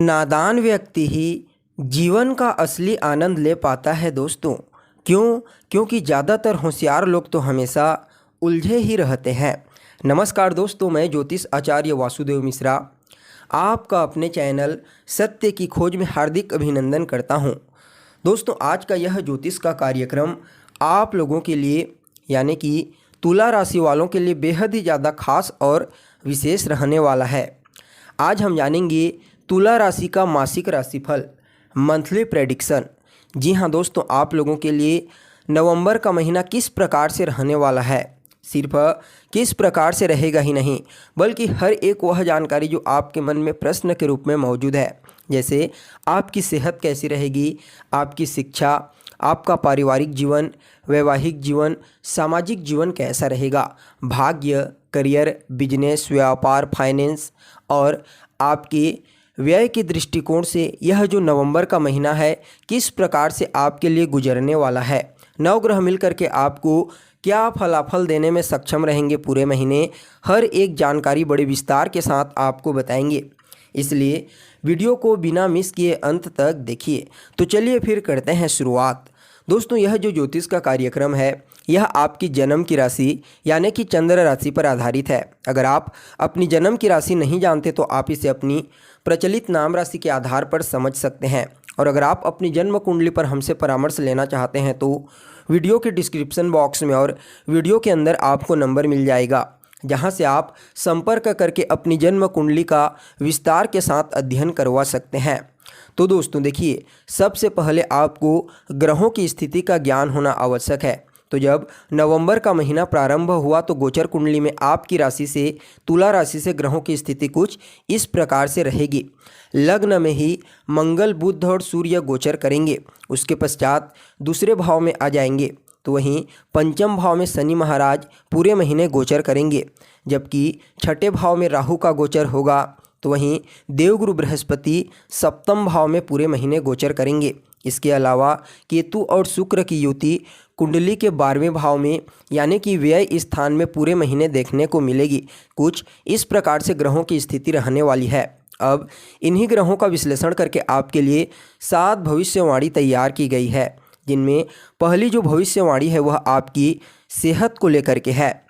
नादान व्यक्ति ही जीवन का असली आनंद ले पाता है दोस्तों। क्यों? क्योंकि ज़्यादातर होशियार लोग तो हमेशा उलझे ही रहते हैं। नमस्कार दोस्तों, मैं ज्योतिष आचार्य वासुदेव मिश्रा आपका अपने चैनल सत्य की खोज में हार्दिक अभिनंदन करता हूं। दोस्तों, आज का यह ज्योतिष का कार्यक्रम आप लोगों के लिए यानी कि तुला राशि वालों के लिए बेहद ही ज़्यादा खास और विशेष रहने वाला है। आज हम जानेंगे तुला राशि का मासिक राशिफल, मंथली प्रेडिक्शन। जी हाँ दोस्तों, आप लोगों के लिए नवंबर का महीना किस प्रकार से रहने वाला है। सिर्फ किस प्रकार से रहेगा ही नहीं, बल्कि हर एक वह जानकारी जो आपके मन में प्रश्न के रूप में मौजूद है, जैसे आपकी सेहत कैसी रहेगी, आपकी शिक्षा, आपका पारिवारिक जीवन, वैवाहिक जीवन, सामाजिक जीवन कैसा रहेगा, भाग्य, करियर, बिजनेस, व्यापार, फाइनेंस और आपके व्यय के दृष्टिकोण से यह जो नवंबर का महीना है किस प्रकार से आपके लिए गुजरने वाला है। नवग्रह मिलकर के आपको क्या फलाफल देने में सक्षम रहेंगे पूरे महीने, हर एक जानकारी बड़े विस्तार के साथ आपको बताएंगे। इसलिए वीडियो को बिना मिस किए अंत तक देखिए। तो चलिए फिर करते हैं शुरुआत। दोस्तों, यह जो ज्योतिष का कार्यक्रम है यह आपकी जन्म की राशि यानी कि चंद्र राशि पर आधारित है। अगर आप अपनी जन्म की राशि नहीं जानते तो आप इसे अपनी प्रचलित नाम राशि के आधार पर समझ सकते हैं। और अगर आप अपनी जन्म कुंडली पर हमसे परामर्श लेना चाहते हैं तो वीडियो के डिस्क्रिप्शन बॉक्स में और वीडियो के अंदर आपको नंबर मिल जाएगा, जहां से आप संपर्क करके अपनी जन्म कुंडली का विस्तार के साथ अध्ययन करवा सकते हैं। तो दोस्तों देखिए, सबसे पहले आपको ग्रहों की स्थिति का ज्ञान होना आवश्यक है। तो जब नवंबर का महीना प्रारंभ हुआ तो गोचर कुंडली में आपकी राशि से तुला राशि से ग्रहों की स्थिति कुछ इस प्रकार से रहेगी। लग्न में ही मंगल, बुध और सूर्य गोचर करेंगे। उसके पश्चात दूसरे भाव में आ जाएंगे। तो वहीं पंचम भाव में शनि महाराज पूरे महीने गोचर करेंगे, जबकि छठे भाव में राहु का गोचर होगा। तो वहीं देवगुरु बृहस्पति सप्तम भाव में पूरे महीने गोचर करेंगे। इसके अलावा केतु और शुक्र की युति कुंडली के 12वें भाव में यानी कि व्यय स्थान में पूरे महीने देखने को मिलेगी। कुछ इस प्रकार से ग्रहों की स्थिति रहने वाली है। अब इन्हीं ग्रहों का विश्लेषण करके आपके लिए 7 भविष्यवाणी तैयार की गई है, जिनमें पहली जो भविष्यवाणी है वह आपकी सेहत को लेकर के है।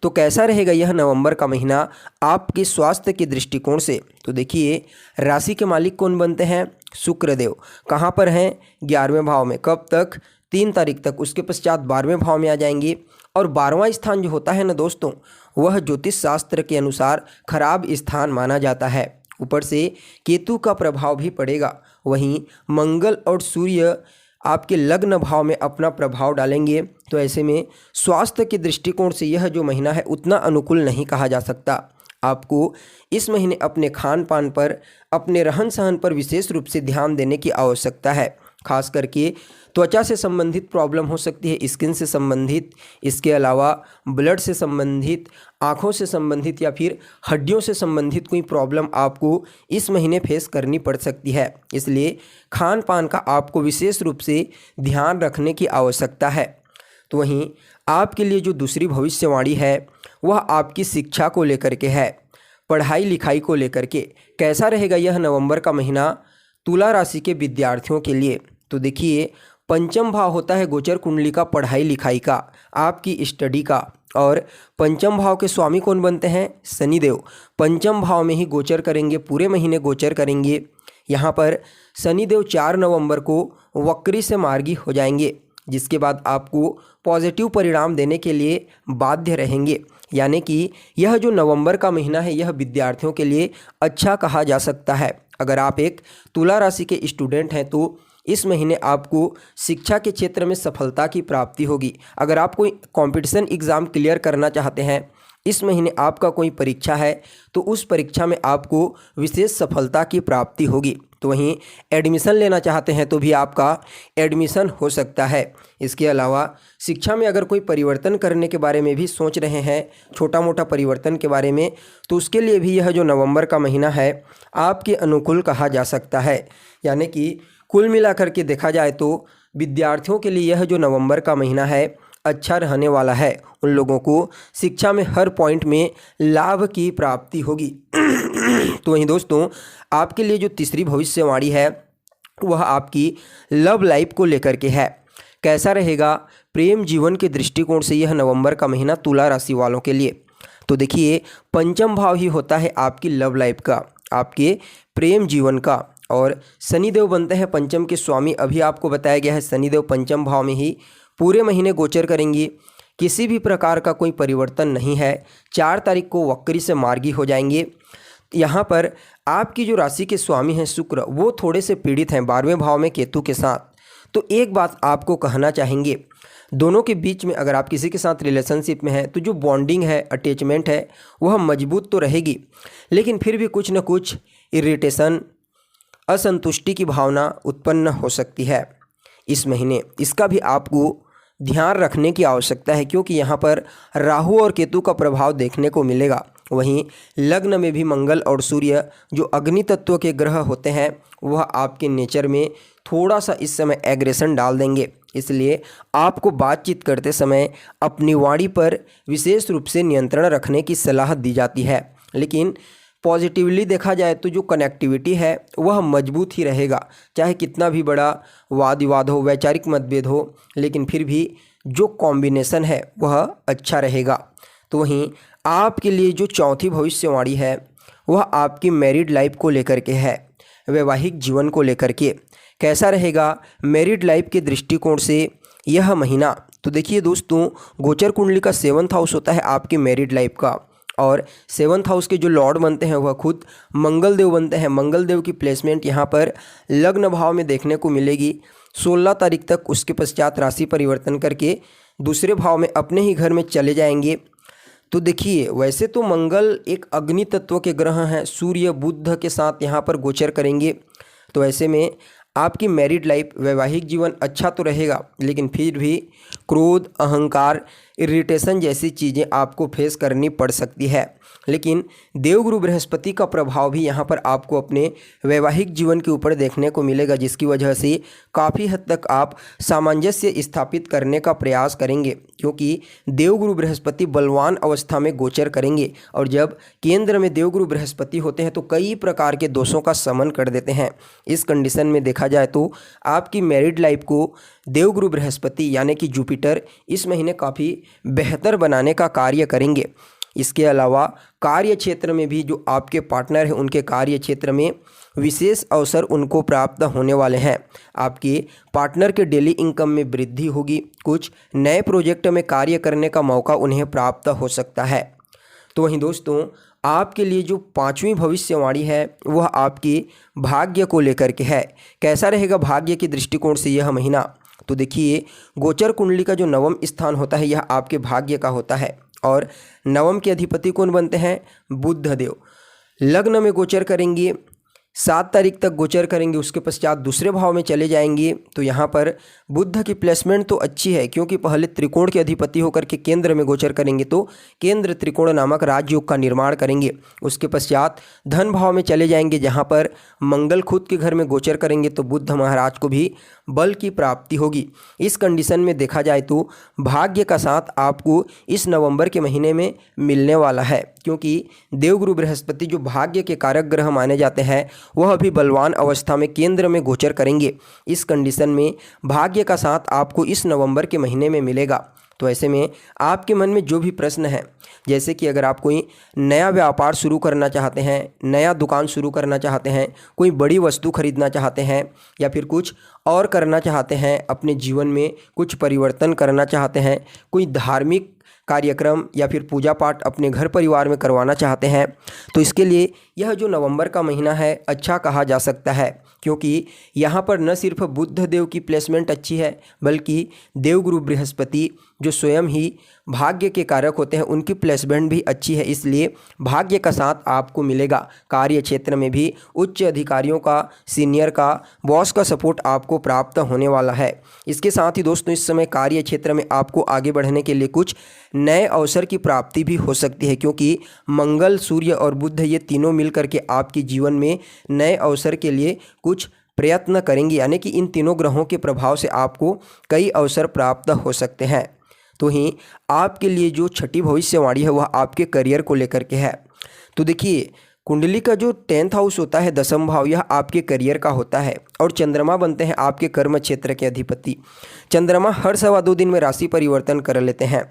तो कैसा रहेगा यह नवंबर का महीना आपके स्वास्थ्य के दृष्टिकोण से। तो देखिए, राशि के मालिक कौन बनते हैं? शुक्रदेव। कहाँ पर हैं? 11वें भाव में। कब तक? 3 तारीख तक। उसके पश्चात 12वें भाव में आ जाएंगे। और 12वां स्थान जो होता है ना दोस्तों, वह ज्योतिष शास्त्र के अनुसार खराब स्थान माना जाता है। ऊपर से केतु का प्रभाव भी पड़ेगा। वहीं मंगल और सूर्य आपके लग्न भाव में अपना प्रभाव डालेंगे। तो ऐसे में स्वास्थ्य के दृष्टिकोण से यह जो महीना है उतना अनुकूल नहीं कहा जा सकता। आपको इस महीने अपने खान पान पर, अपने रहन सहन पर विशेष रूप से ध्यान देने की आवश्यकता है। खास करके त्वचा से संबंधित प्रॉब्लम हो सकती है, स्किन से संबंधित, इसके अलावा ब्लड से संबंधित, आँखों से संबंधित या फिर हड्डियों से संबंधित कोई प्रॉब्लम आपको इस महीने फेस करनी पड़ सकती है। इसलिए खान पान का आपको विशेष रूप से ध्यान रखने की आवश्यकता है। तो वहीं आपके लिए जो दूसरी भविष्यवाणी है वह आपकी शिक्षा को लेकर के है, पढ़ाई लिखाई को लेकर के। कैसा रहेगा यह नवंबर का महीना तुला राशि के विद्यार्थियों के लिए? तो देखिए, पंचम भाव होता है गोचर कुंडली का पढ़ाई लिखाई का, आपकी स्टडी का। और पंचम भाव के स्वामी कौन बनते हैं? शनिदेव। पंचम भाव में ही गोचर करेंगे, पूरे महीने गोचर करेंगे। यहाँ पर शनिदेव 4 नवंबर को वक्री से मार्गी हो जाएंगे, जिसके बाद आपको पॉजिटिव परिणाम देने के लिए बाध्य रहेंगे। यानी कि यह जो नवंबर का महीना है यह विद्यार्थियों के लिए अच्छा कहा जा सकता है। अगर आप एक तुला राशि के स्टूडेंट हैं तो इस महीने आपको शिक्षा के क्षेत्र में सफलता की प्राप्ति होगी। अगर आप कोई कंपटीशन एग्ज़ाम क्लियर करना चाहते हैं, इस महीने आपका कोई परीक्षा है तो उस परीक्षा में आपको विशेष सफलता की प्राप्ति होगी। तो वहीं एडमिशन लेना चाहते हैं तो भी आपका एडमिशन हो सकता है। इसके अलावा शिक्षा में अगर कोई परिवर्तन करने के बारे में भी सोच रहे हैं, छोटा मोटा परिवर्तन के बारे में, तो उसके लिए भी यह जो नवंबर का महीना है आपके अनुकूल कहा जा सकता है। यानी कि कुल मिलाकर के देखा जाए तो विद्यार्थियों के लिए यह जो नवंबर का महीना है अच्छा रहने वाला है। उन लोगों को शिक्षा में हर पॉइंट में लाभ की प्राप्ति होगी। तो वहीं दोस्तों, आपके लिए जो तीसरी भविष्यवाणी है वह आपकी लव लाइफ को लेकर के है। कैसा रहेगा प्रेम जीवन के दृष्टिकोण से यह नवंबर का महीना तुला राशि वालों के लिए? तो देखिए, पंचम भाव ही होता है आपकी लव लाइफ का, आपके प्रेम जीवन का, और शनिदेव बनते हैं पंचम के स्वामी। अभी आपको बताया गया है शनिदेव पंचम भाव में ही पूरे महीने गोचर करेंगे। किसी भी प्रकार का कोई परिवर्तन नहीं है। 4 तारीख को वक्री से मार्गी हो जाएंगे। यहाँ पर आपकी जो राशि के स्वामी हैं शुक्र, वो थोड़े से पीड़ित हैं 12वें भाव में केतु के साथ। तो एक बात आपको कहना चाहेंगे, दोनों के बीच में अगर आप किसी के साथ रिलेशनशिप में हैं तो जो बॉन्डिंग है, अटैचमेंट है, वह मजबूत तो रहेगी, लेकिन फिर भी कुछ न कुछ इरिटेशन, असंतुष्टि की भावना उत्पन्न हो सकती है इस महीने। इसका भी आपको ध्यान रखने की आवश्यकता है, क्योंकि यहाँ पर राहु और केतु का प्रभाव देखने को मिलेगा। वहीं लग्न में भी मंगल और सूर्य जो अग्नि तत्व के ग्रह होते हैं वह आपके नेचर में थोड़ा सा इस समय एग्रेशन डाल देंगे। इसलिए आपको बातचीत करते समय अपनी वाणी पर विशेष रूप से नियंत्रण रखने की सलाह दी जाती है। लेकिन पॉजिटिवली देखा जाए तो जो कनेक्टिविटी है वह मजबूत ही रहेगा, चाहे कितना भी बड़ा वाद विवाद हो, वैचारिक मतभेद हो, लेकिन फिर भी जो कॉम्बिनेशन है वह अच्छा रहेगा। तो वहीं आपके लिए जो चौथी भविष्यवाणी है वह आपकी मैरिड लाइफ को लेकर के है, वैवाहिक जीवन को लेकर के। कैसा रहेगा मैरिड लाइफ के दृष्टिकोण से यह महीना? तो देखिए दोस्तों, गोचर कुंडली का 7th हाउस होता है आपकी मैरिड लाइफ का, और 7th हाउस के जो लॉर्ड बनते हैं वह खुद मंगल देव बनते हैं। मंगल देव की प्लेसमेंट यहाँ पर लग्न भाव में देखने को मिलेगी 16 तारीख तक। उसके पश्चात राशि परिवर्तन करके दूसरे भाव में अपने ही घर में चले जाएंगे। तो देखिए, वैसे तो मंगल एक अग्नि तत्व के ग्रह हैं, सूर्य बुध के साथ यहाँ पर गोचर करेंगे। तो ऐसे में आपकी मैरिड लाइफ, वैवाहिक जीवन अच्छा तो रहेगा, लेकिन फिर भी क्रोध, अहंकार, इरिटेशन जैसी चीज़ें आपको फेस करनी पड़ सकती है। लेकिन देवगुरु बृहस्पति का प्रभाव भी यहाँ पर आपको अपने वैवाहिक जीवन के ऊपर देखने को मिलेगा, जिसकी वजह से काफ़ी हद तक आप सामंजस्य स्थापित करने का प्रयास करेंगे, क्योंकि देवगुरु बृहस्पति बलवान अवस्था में गोचर करेंगे। और जब केंद्र में देवगुरु बृहस्पति होते हैं तो कई प्रकार के दोषों का शमन कर देते हैं। इस कंडीशन में देखा जाए तो आपकी मैरिड लाइफ को देवगुरु बृहस्पति यानी कि जुपिटर इस महीने काफ़ी बेहतर बनाने का कार्य करेंगे। इसके अलावा कार्य क्षेत्र में भी जो आपके पार्टनर हैं उनके कार्य क्षेत्र में विशेष अवसर उनको प्राप्त होने वाले हैं। आपके पार्टनर के डेली इनकम में वृद्धि होगी। कुछ नए प्रोजेक्ट में कार्य करने का मौका उन्हें प्राप्त हो सकता है। तो वहीं दोस्तों, आपके लिए जो 5वीं भविष्यवाणी है वह आपकी भाग्य को लेकर के है। कैसा रहेगा भाग्य के दृष्टिकोण से यह महीना? तो देखिए, गोचर कुंडली का जो 9वां स्थान होता है यह आपके भाग्य का होता है, और 9वां के अधिपति कौन बनते हैं? बुध देव। लग्न में गोचर करेंगे, 7 तारीख तक गोचर करेंगे, उसके पश्चात दूसरे भाव में चले जाएंगे। तो यहाँ पर बुध की प्लेसमेंट तो अच्छी है, क्योंकि पहले त्रिकोण के अधिपति होकर के केंद्र में गोचर करेंगे, तो केंद्र त्रिकोण नामक राजयोग का निर्माण करेंगे। उसके पश्चात धन भाव में चले जाएंगे, जहाँ पर मंगल खुद के घर में गोचर करेंगे, तो बुध महाराज को भी बल की प्राप्ति होगी। इस कंडीशन में देखा जाए तो भाग्य का साथ आपको इस नवंबर के महीने में मिलने वाला है, क्योंकि देवगुरु बृहस्पति जो भाग्य के कारक ग्रह माने जाते हैं वह भी बलवान अवस्था में केंद्र में गोचर करेंगे। इस कंडीशन में भाग्य का साथ आपको इस नवंबर के महीने में मिलेगा। तो ऐसे में आपके मन में जो भी प्रश्न है, जैसे कि अगर आप कोई नया व्यापार शुरू करना चाहते हैं, नया दुकान शुरू करना चाहते हैं, कोई बड़ी वस्तु खरीदना चाहते हैं, या फिर कुछ और करना चाहते हैं, अपने जीवन में कुछ परिवर्तन करना चाहते हैं, कोई धार्मिक कार्यक्रम या फिर पूजा पाठ अपने घर परिवार में करवाना चाहते हैं, तो इसके लिए यह जो नवंबर का महीना है अच्छा कहा जा सकता है, क्योंकि यहाँ पर न सिर्फ बुध देव की प्लेसमेंट अच्छी है, बल्कि देवगुरु बृहस्पति जो स्वयं ही भाग्य के कारक होते हैं उनकी प्लेसमेंट भी अच्छी है। इसलिए भाग्य का साथ आपको मिलेगा। कार्य क्षेत्र में भी उच्च अधिकारियों का, सीनियर का, बॉस का सपोर्ट आपको प्राप्त होने वाला है। इसके साथ ही दोस्तों, इस समय कार्य क्षेत्र में आपको आगे बढ़ने के लिए कुछ नए अवसर की प्राप्ति भी हो सकती है, क्योंकि मंगल, सूर्य और बुध ये तीनों मिल करके आपके जीवन में नए अवसर के लिए कुछ प्रयत्न करेंगे, यानी कि इन तीनों ग्रहों के प्रभाव से आपको कई अवसर प्राप्त हो सकते हैं। तो ही आपके लिए जो छठी भविष्यवाणी है वह आपके करियर को लेकर के है। तो देखिए, कुंडली का जो 10th हाउस होता है, दसम भाव, यह आपके करियर का होता है और चंद्रमा बनते हैं आपके कर्म क्षेत्र के अधिपति। चंद्रमा हर 2.25 दिन में राशि परिवर्तन कर लेते हैं।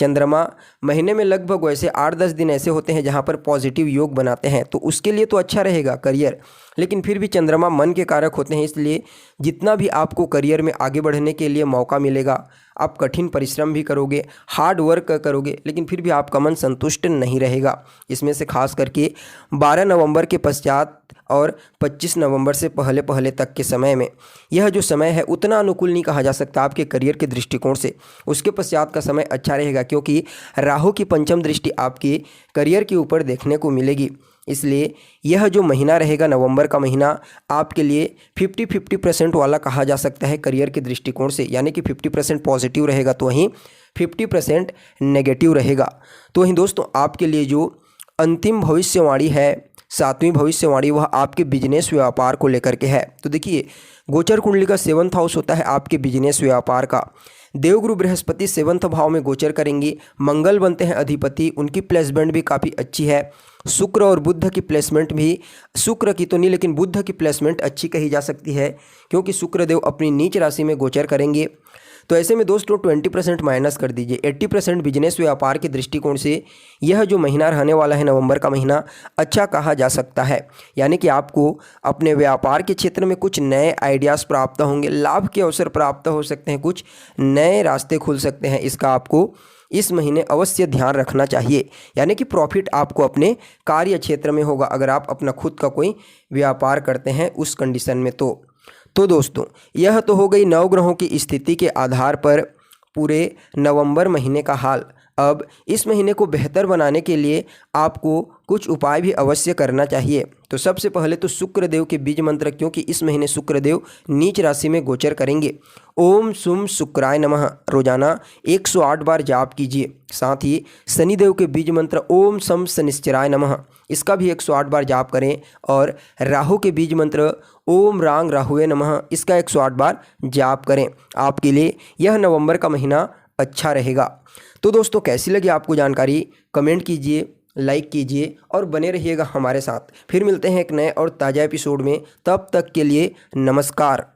चंद्रमा महीने में लगभग वैसे 8-10 दिन ऐसे होते हैं जहां पर पॉजिटिव योग बनाते हैं, तो उसके लिए तो अच्छा रहेगा करियर, लेकिन फिर भी चंद्रमा मन के कारक होते हैं, इसलिए जितना भी आपको करियर में आगे बढ़ने के लिए मौका मिलेगा, आप कठिन परिश्रम भी करोगे, हार्ड वर्क करोगे, लेकिन फिर भी आपका मन संतुष्ट नहीं रहेगा। इसमें से खास करके 12 नवंबर के पश्चात और 25 नवंबर से पहले पहले तक के समय में यह जो समय है उतना अनुकूल नहीं कहा जा सकता आपके करियर के दृष्टिकोण से। उसके पश्चात का समय अच्छा रहेगा, क्योंकि राहु की पंचम दृष्टि आपके करियर के ऊपर देखने को मिलेगी। इसलिए यह जो महीना रहेगा, नवंबर का महीना, आपके लिए 50-50% वाला कहा जा सकता है करियर के दृष्टिकोण से, यानी कि 50% पॉजिटिव रहेगा तो वहीं 50% नेगेटिव रहेगा। तो वहीं दोस्तों, आपके लिए जो अंतिम भविष्यवाणी है, 7वीं भविष्यवाणी, वह आपके बिजनेस व्यापार को लेकर के है। तो देखिए, गोचर कुंडली का 7th हाउस होता है आपके बिजनेस व्यापार का। देवगुरु बृहस्पति 7th भाव में गोचर करेंगे, मंगल बनते हैं अधिपति, उनकी प्लेसमेंट भी काफ़ी अच्छी है। शुक्र और बुध की प्लेसमेंट भी, शुक्र की तो नहीं लेकिन बुध की प्लेसमेंट अच्छी कही जा सकती है, क्योंकि शुक्रदेव अपनी नीच राशि में गोचर करेंगे। तो ऐसे में दोस्तों 20% माइनस कर दीजिए, 80% बिजनेस व्यापार के दृष्टिकोण से यह जो महीना रहने वाला है, नवंबर का महीना, अच्छा कहा जा सकता है। यानी कि आपको अपने व्यापार के क्षेत्र में कुछ नए आइडियाज़ प्राप्त होंगे, लाभ के अवसर प्राप्त हो सकते हैं, कुछ नए रास्ते खुल सकते हैं। इसका आपको इस महीने अवश्य ध्यान रखना चाहिए। यानी कि प्रॉफिट आपको अपने कार्य क्षेत्र में होगा अगर आप अपना खुद का कोई व्यापार करते हैं उस कंडीशन में। तो दोस्तों, यह तो हो गई नवग्रहों की स्थिति के आधार पर पूरे नवंबर महीने का हाल। अब इस महीने को बेहतर बनाने के लिए आपको कुछ उपाय भी अवश्य करना चाहिए। तो सबसे पहले तो शुक्रदेव के बीज मंत्र, क्योंकि इस महीने शुक्रदेव नीच राशि में गोचर करेंगे, ओम सुम शुक्राय नमः रोजाना 108 बार जाप कीजिए। साथ ही शनिदेव के बीज मंत्र ओम सम शनिश्चराय नमः, इसका भी 108 बार जाप करें। और राहु के बीज मंत्र ओम रांग राहुवे नमः, इसका 108 बार जाप करें। आपके लिए यह नवंबर का महीना अच्छा रहेगा। तो दोस्तों, कैसी लगी आपको जानकारी, कमेंट कीजिए, लाइक कीजिए और बने रहिएगा हमारे साथ। फिर मिलते हैं एक नए और ताज़ा एपिसोड में, तब तक के लिए नमस्कार।